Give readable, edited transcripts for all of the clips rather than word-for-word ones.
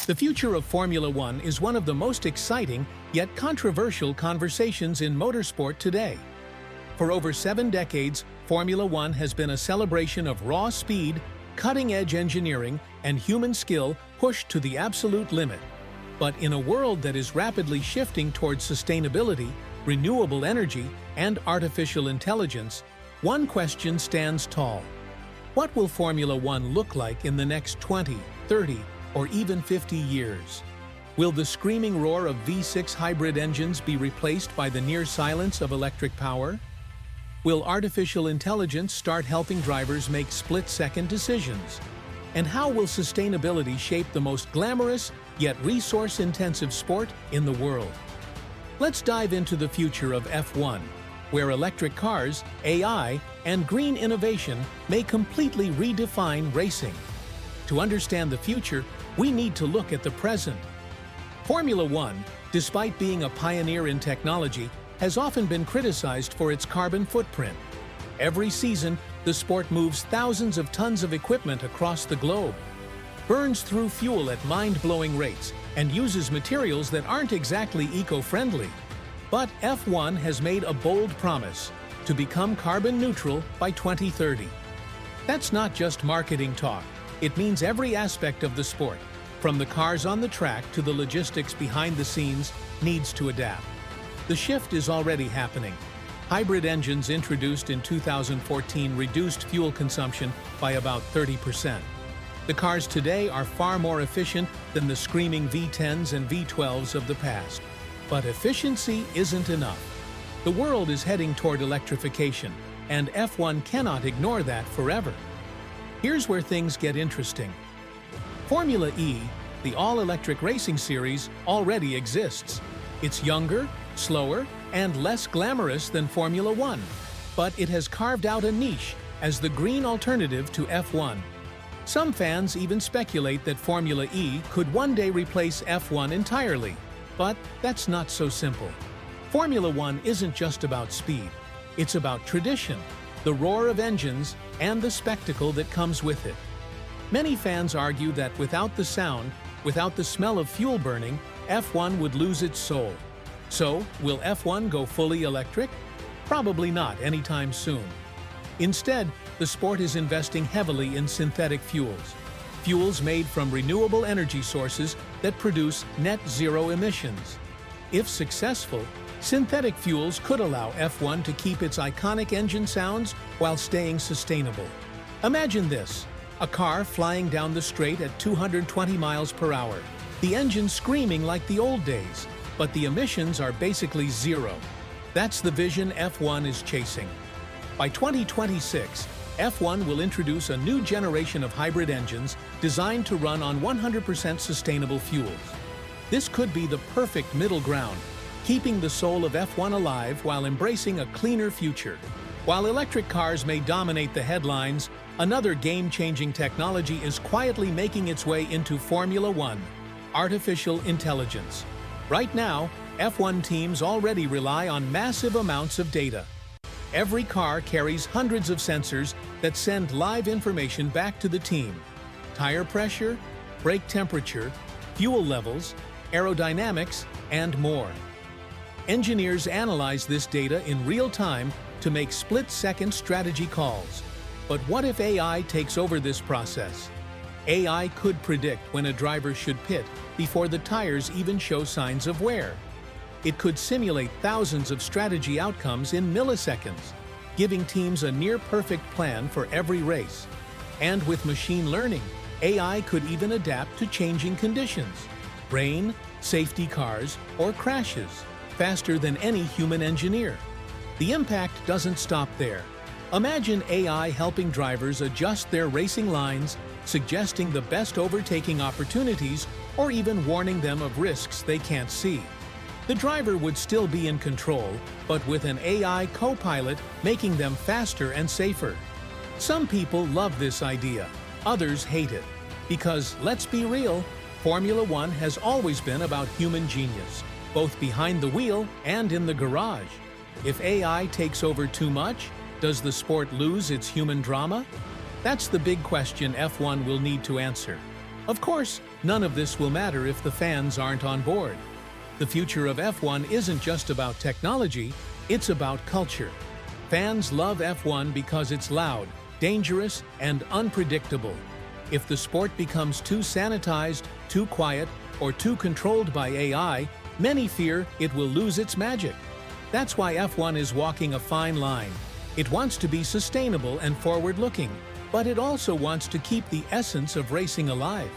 The future of Formula One is one of the most exciting yet controversial conversations in motorsport today. For over 7 decades, Formula One has been a celebration of raw speed, cutting-edge engineering, and human skill pushed to the absolute limit. But in a world that is rapidly shifting towards sustainability, renewable energy, and artificial intelligence, one question stands tall. What will Formula One look like in the next 20, 30, or even 50 years? Will the screaming roar of V6 hybrid engines be replaced by the near silence of electric power? Will artificial intelligence start helping drivers make split-second decisions? And how will sustainability shape the most glamorous yet resource-intensive sport in the world? Let's dive into the future of F1, where electric cars, AI, and green innovation may completely redefine racing. To understand the future, we need to look at the present. Formula One, despite being a pioneer in technology, has often been criticized for its carbon footprint. Every season, the sport moves thousands of tons of equipment across the globe, burns through fuel at mind-blowing rates, and uses materials that aren't exactly eco-friendly. But F1 has made a bold promise to become carbon neutral by 2030. That's not just marketing talk. It means every aspect of the sport, from the cars on the track to the logistics behind the scenes, needs to adapt. The shift is already happening. Hybrid engines introduced in 2014 reduced fuel consumption by about 30%. The cars today are far more efficient than the screaming V10s and V12s of the past. But efficiency isn't enough. The world is heading toward electrification, and F1 cannot ignore that forever. Here's where things get interesting. Formula E, the all-electric racing series, already exists. It's younger, slower, and less glamorous than Formula One, but it has carved out a niche as the green alternative to F1. Some fans even speculate that Formula E could one day replace F1 entirely, but that's not so simple. Formula One isn't just about speed. It's about tradition, the roar of engines, and the spectacle that comes with it. Many fans argue that without the sound, without the smell of fuel burning, F1 would lose its soul. So, will F1 go fully electric? Probably not anytime soon. Instead, the sport is investing heavily in synthetic fuels made from renewable energy sources that produce net zero emissions. If successful, synthetic fuels could allow F1 to keep its iconic engine sounds while staying sustainable. Imagine this: a car flying down the straight at 220 miles per hour, the engine screaming like the old days, but the emissions are basically zero. That's the vision F1 is chasing. By 2026, F1 will introduce a new generation of hybrid engines designed to run on 100% sustainable fuels. This could be the perfect middle ground, keeping the soul of F1 alive while embracing a cleaner future. While electric cars may dominate the headlines, another game-changing technology is quietly making its way into Formula One: artificial intelligence. Right now, F1 teams already rely on massive amounts of data. Every car carries hundreds of sensors that send live information back to the team: tire pressure, brake temperature, fuel levels, aerodynamics, and more. Engineers analyze this data in real time to make split-second strategy calls. But what if AI takes over this process? AI could predict when a driver should pit before the tires even show signs of wear. It could simulate thousands of strategy outcomes in milliseconds, giving teams a near-perfect plan for every race. And with machine learning, AI could even adapt to changing conditions: rain, safety cars, or crashes, faster than any human engineer. The impact doesn't stop there. Imagine AI helping drivers adjust their racing lines, suggesting the best overtaking opportunities, or even warning them of risks they can't see. The driver would still be in control, but with an AI co-pilot making them faster and safer. Some people love this idea, others hate it. Because, let's be real, Formula One has always been about human genius, both behind the wheel and in the garage. If AI takes over too much, does the sport lose its human drama? That's the big question F1 will need to answer. Of course, None of this will matter if the fans aren't on board. The future of F1 isn't just about technology, it's about culture. Fans love F1 because it's loud, dangerous, and unpredictable. If the sport becomes too sanitized, too quiet, or too controlled by AI, many fear it will lose its magic. That's why F1 is walking a fine line. It wants to be sustainable and forward-looking, but it also wants to keep the essence of racing alive.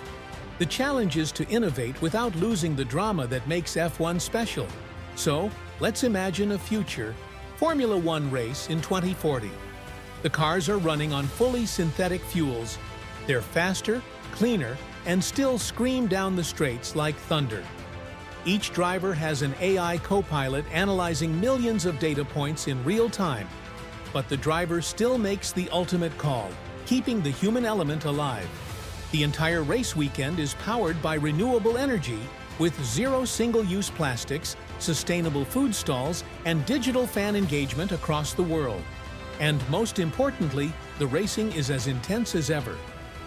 The challenge is to innovate without losing the drama that makes F1 special. So, let's imagine a future Formula One race in 2040. The cars are running on fully synthetic fuels. They're faster, cleaner, and still scream down the straights like thunder. Each driver has an AI co-pilot analyzing millions of data points in real time. But the driver still makes the ultimate call, keeping the human element alive. The entire race weekend is powered by renewable energy with zero single-use plastics, sustainable food stalls, and digital fan engagement across the world. And most importantly, the racing is as intense as ever.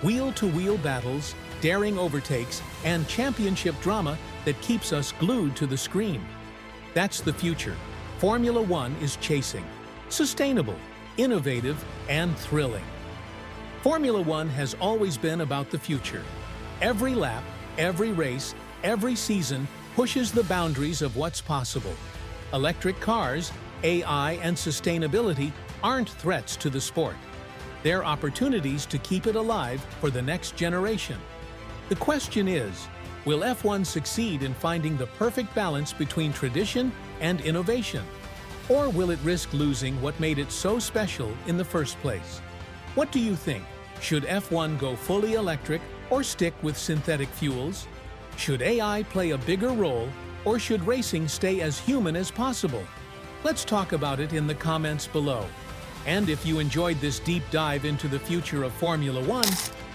Wheel-to-wheel battles, daring overtakes, and championship drama that keeps us glued to the screen. That's the future Formula One is chasing. Sustainable, innovative, and thrilling. Formula One has always been about the future. Every lap, every race, every season pushes the boundaries of what's possible. Electric cars, AI, and sustainability aren't threats to the sport. They're opportunities to keep it alive for the next generation. The question is, will F1 succeed in finding the perfect balance between tradition and innovation? Or will it risk losing what made it so special in the first place? What do you think? Should F1 go fully electric or stick with synthetic fuels? Should AI play a bigger role, or should racing stay as human as possible? Let's talk about it in the comments below. And if you enjoyed this deep dive into the future of Formula One,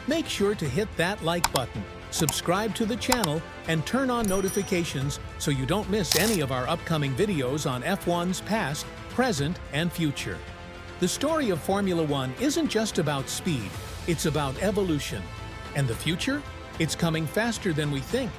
make sure to hit that like button, subscribe to the channel, and turn on notifications so you don't miss any of our upcoming videos on F1's past, present, and future. The story of Formula One isn't just about speed, it's about evolution. And the future? It's coming faster than we think.